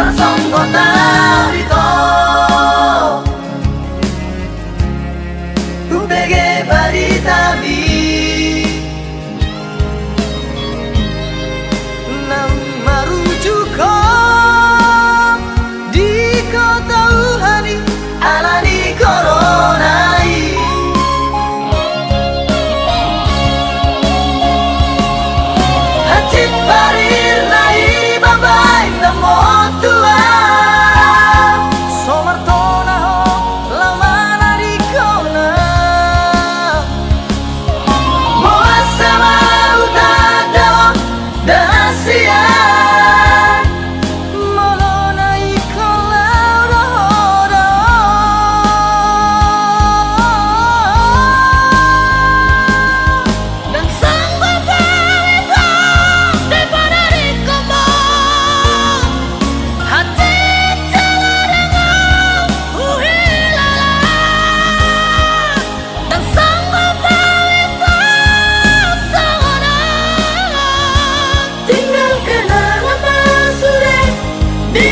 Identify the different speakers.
Speaker 1: tersongkot narito upege baritami nam marujuko di kota Wuhani alani coronai hacit barir nai babai namo tua somartona ho lamana di kona moasama utada dasia molona ikolaura hora dan sang babaita daripada di komo hati dengan uhilala dan sang babaita sangona tinggal kenangan sudah di